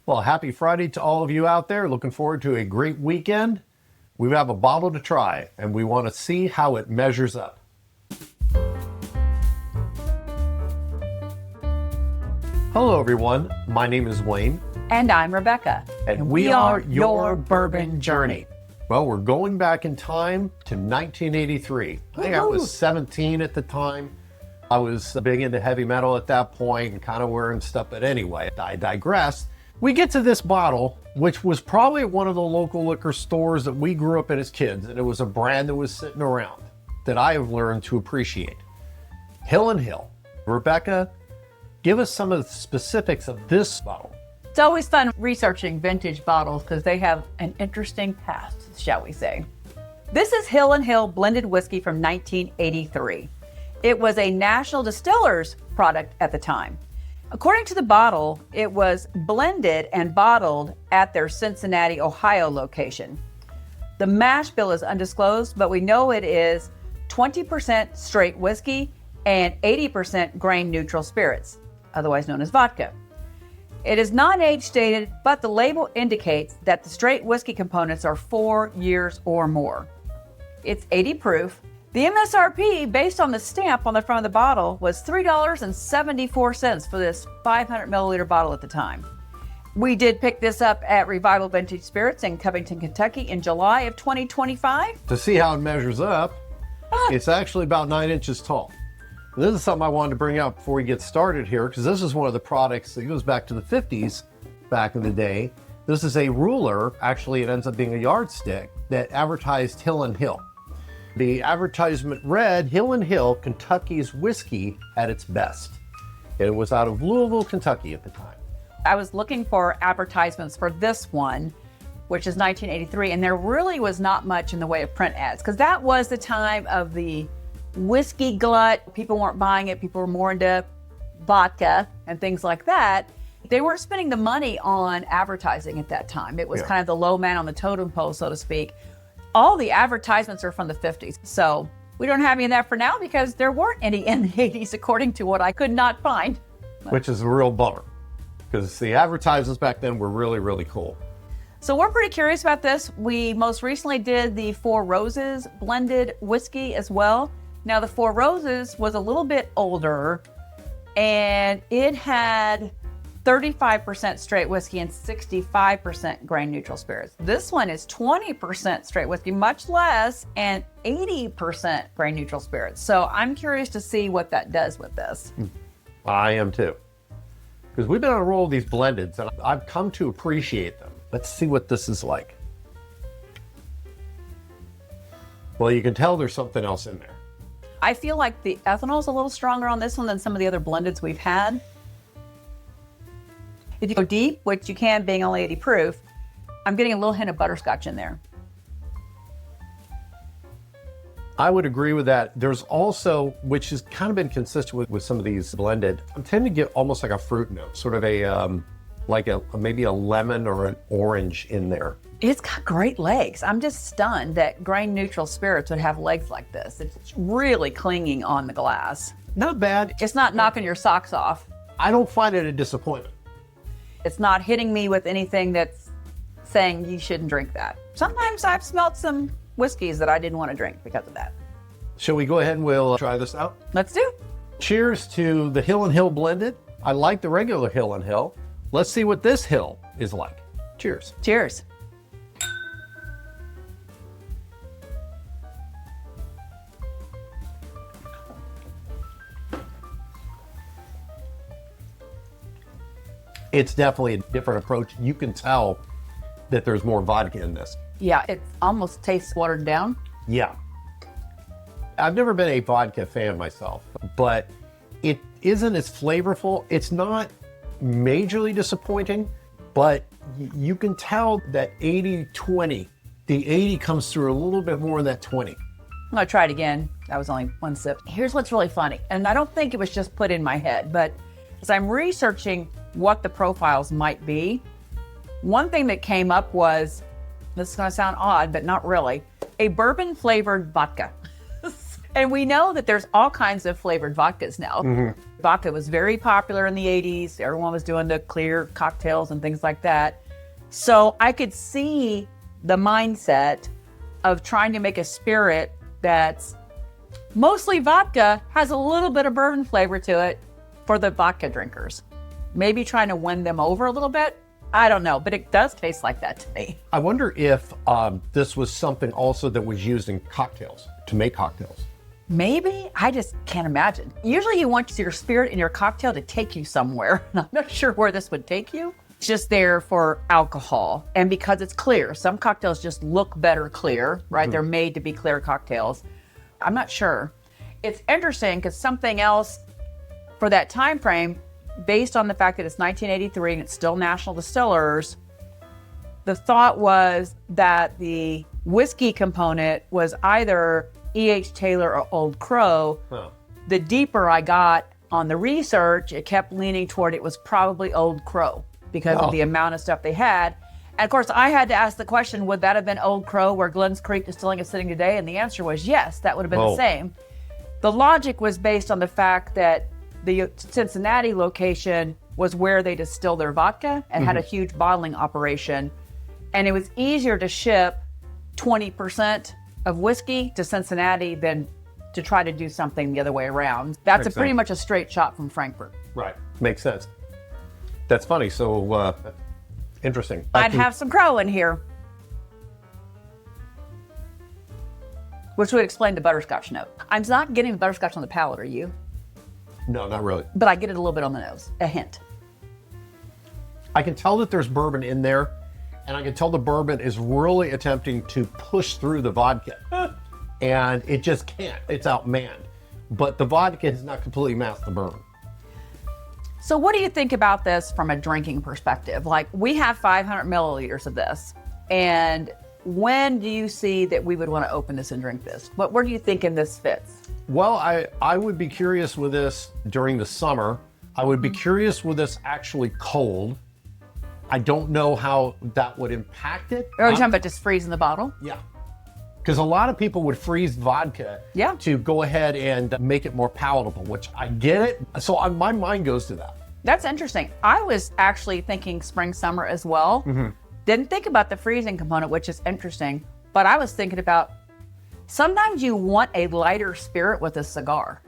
Well, happy Friday to all of you out there. Looking forward to a great weekend. We have a bottle to try, and we want to see how it measures up. Hello, everyone. My name is Wayne. And I'm Rebecca. And we are Your Bourbon Journey. Well, we're going back in time to 1983. I think I was 17 at the time. I was big into heavy metal at that point and kind of wearing stuff. But anyway, I digress. We get to this bottle, which was probably at one of the local liquor stores that we grew up in as kids. And it was a brand that was sitting around that I have learned to appreciate. Hill & Hill. Rebecca, give us some of the specifics of this bottle. It's always fun researching vintage bottles because they have an interesting past, shall we say. This is Hill & Hill blended whiskey from 1983. It was a National Distillers product at the time. According to the bottle, it was blended and bottled at their Cincinnati, Ohio location. The mash bill is undisclosed, but we know it is 20% straight whiskey and 80% grain neutral spirits, otherwise known as vodka. It is not age stated, but the label indicates that the straight whiskey components are 4 years or more. It's 80 proof. The MSRP, based on the stamp on the front of the bottle, was $3.74 for this 500 milliliter bottle at the time. We did pick this up at Revival Vintage Spirits in Covington, Kentucky in July of 2025. To see how it measures up, it's actually about 9 inches tall. This is something I wanted to bring out before we get started here, because this is one of the products that goes back to the 50s back in the day. This is a ruler, actually it ends up being a yardstick, that advertised Hill & Hill. The advertisement read, Hill & Hill, Kentucky's whiskey at its best. It was out of Louisville, Kentucky at the time. I was looking for advertisements for this one, which is 1983, and there really was not much in the way of print ads, because that was the time of the whiskey glut. People weren't buying it. People were more into vodka and things like that. They weren't spending the money on advertising at that time. It was kind of the low man on the totem pole, so to speak. All the advertisements are from the 50s. So we don't have any of that for now because there weren't any in the 80s, according to what I could not find. Which is a real bummer, because the advertisements back then were really, really cool. So we're pretty curious about this. We most recently did the Four Roses blended whiskey as well. Now the Four Roses was a little bit older and it had 35% straight whiskey and 65% grain neutral spirits. This one is 20% straight whiskey, much less, and 80% grain neutral spirits. So I'm curious to see what that does with this. I am too. Because we've been on a roll of these blendeds and I've come to appreciate them. Let's see what this is like. Well, you can tell there's something else in there. I feel like the ethanol is a little stronger on this one than some of the other blendeds we've had. If you go deep, which you can being only 80 proof, I'm getting a little hint of butterscotch in there. I would agree with that. There's also, which has kind of been consistent with some of these blended, I'm tending to get almost like a fruit note, sort of a, maybe a lemon or an orange in there. It's got great legs. I'm just stunned that grain neutral spirits would have legs like this. It's really clinging on the glass. Not bad. It's not knocking your socks off. I don't find it a disappointment. It's not hitting me with anything that's saying you shouldn't drink that. Sometimes I've smelled some whiskeys that I didn't want to drink because of that. Shall we go ahead and we'll try this out? Let's do. Cheers to the Hill & Hill blended. I like the regular Hill & Hill. Let's see what this Hill is like. Cheers. Cheers. It's definitely a different approach. You can tell that there's more vodka in this. Yeah, it almost tastes watered down. Yeah. I've never been a vodka fan myself, but it isn't as flavorful. It's not majorly disappointing, but you can tell that 80-20. The 80 comes through a little bit more than that 20. I'm gonna try it again. That was only one sip. Here's what's really funny, and I don't think it was just put in my head, but as I'm researching what the profiles might be, one thing that came up was, this is gonna sound odd, but not really, a bourbon-flavored vodka. And we know that there's all kinds of flavored vodkas now. Vodka was very popular in the 80s. Everyone was doing the clear cocktails and things like that. So I could see the mindset of trying to make a spirit that's mostly vodka, has a little bit of bourbon flavor to it for the vodka drinkers. Maybe trying to win them over a little bit. I don't know, but it does taste like that to me. I wonder if this was something also that was used in cocktails, to make cocktails. Maybe. I just can't imagine. Usually you want your spirit in your cocktail to take you somewhere. And I'm not sure where this would take you. It's just there for alcohol. And because it's clear, some cocktails just look better clear, right? Mm-hmm. They're made to be clear cocktails. I'm not sure. It's interesting because something else for that time frame, based on the fact that it's 1983 and it's still National Distillers, the thought was that the whiskey component was either E.H. Taylor or Old Crow. Huh. The deeper I got on the research, it kept leaning toward it was probably Old Crow because of the amount of stuff they had. And of course, I had to ask the question, would that have been Old Crow where Glens Creek Distilling is sitting today? And the answer was yes, that would have been the same. The logic was based on the fact that the Cincinnati location was where they distilled their vodka and had a huge bottling operation. And it was easier to ship 20% of whiskey to Cincinnati than to try to do something the other way around. That's pretty much a straight shot from Frankfurt. Right. Makes sense. That's funny. So, interesting. I'd have some Crow in here, which would explain the butterscotch note. I'm not getting the butterscotch on the palate, are you? No, not really. But I get it a little bit on the nose, a hint. I can tell that there's bourbon in there, and I can tell the bourbon is really attempting to push through the vodka. And it just can't. It's outmanned. But the vodka has not completely masked the bourbon. So what do you think about this from a drinking perspective? Like, we have 500 milliliters of this. And when do you see that we would want to open this and drink this? Where do you think this fits? Well, I would be curious with this during the summer. I would be curious with this actually cold. I don't know how that would impact it. Are you talking about just freezing the bottle? Yeah. Because a lot of people would freeze vodka to go ahead and make it more palatable, which I get it. So my mind goes to that. That's interesting. I was actually thinking spring, summer as well. Mm-hmm. Didn't think about the freezing component, which is interesting. But I was thinking about sometimes you want a lighter spirit with a cigar.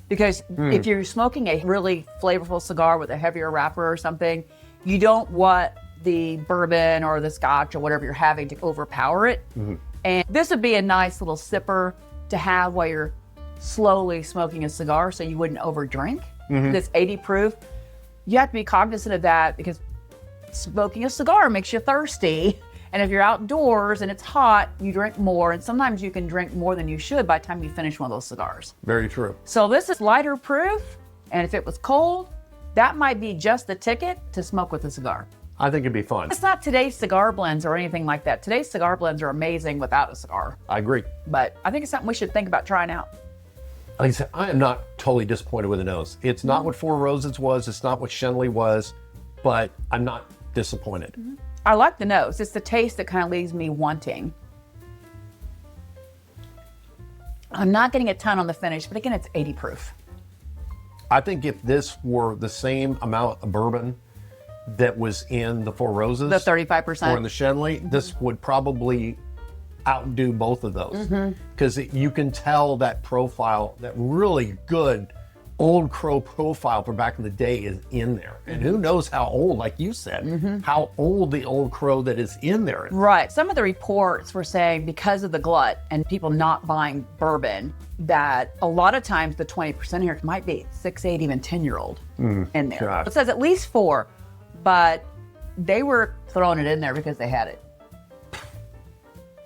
Because if you're smoking a really flavorful cigar with a heavier wrapper or something, you don't want the bourbon or the scotch or whatever you're having to overpower it. Mm-hmm. And this would be a nice little sipper to have while you're slowly smoking a cigar so you wouldn't overdrink. Mm-hmm. This 80 proof. You have to be cognizant of that because smoking a cigar makes you thirsty. And if you're outdoors and it's hot, you drink more. And sometimes you can drink more than you should by the time you finish one of those cigars. Very true. So this is lighter proof. And if it was cold, that might be just the ticket to smoke with a cigar. I think it'd be fun. It's not today's cigar blends or anything like that. Today's cigar blends are amazing without a cigar. I agree. But I think it's something we should think about trying out. Like I said, I am not totally disappointed with the nose. It's not what Four Roses was. It's not what Shenley was. But I'm not disappointed. Mm-hmm. I like the nose. It's the taste that kind of leaves me wanting. I'm not getting a ton on the finish, but again, it's 80 proof. I think if this were the same amount of bourbon that was in the Four Roses, the 35%, or in the Shenley, this would probably outdo both of those. Because you can tell that profile, that really good Old Crow profile from back in the day is in there. And who knows how old, like you said, how old the Old Crow that is in there is. Right. Some of the reports were saying because of the glut and people not buying bourbon, that a lot of times the 20% here might be 6, 8, even 10-year-old in there. Gosh. It says at least 4, but they were throwing it in there because they had it.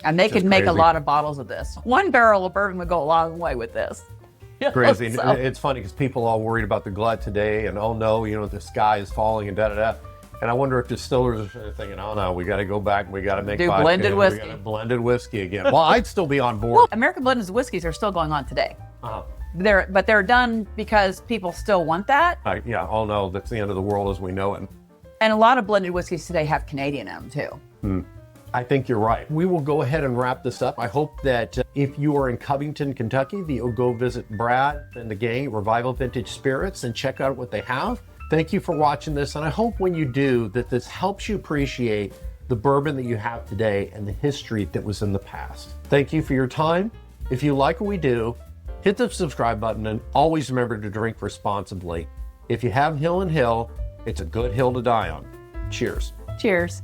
And they could make a lot of bottles of this. 1 barrel of bourbon would go a long way with this. Crazy. So. It's funny because people are all worried about the glut today and, oh no, the sky is falling and da-da-da. And I wonder if distillers are thinking, oh no, we got to go back and we got to make vodka, blended whiskey. We got to blended whiskey again. Well, I'd still be on board. Well, American blended whiskeys are still going on today. But they're done because people still want that. Oh no, that's the end of the world as we know it. And a lot of blended whiskeys today have Canadian in them too. I think you're right. We will go ahead and wrap this up. I hope that if you are in Covington, Kentucky, that you'll go visit Brad and the gang at Revival Vintage Spirits and check out what they have. Thank you for watching this, and I hope when you do that this helps you appreciate the bourbon that you have today and the history that was in the past. Thank you for your time. If you like what we do, hit the subscribe button and always remember to drink responsibly. If you have Hill and Hill, it's a good hill to die on. Cheers. Cheers.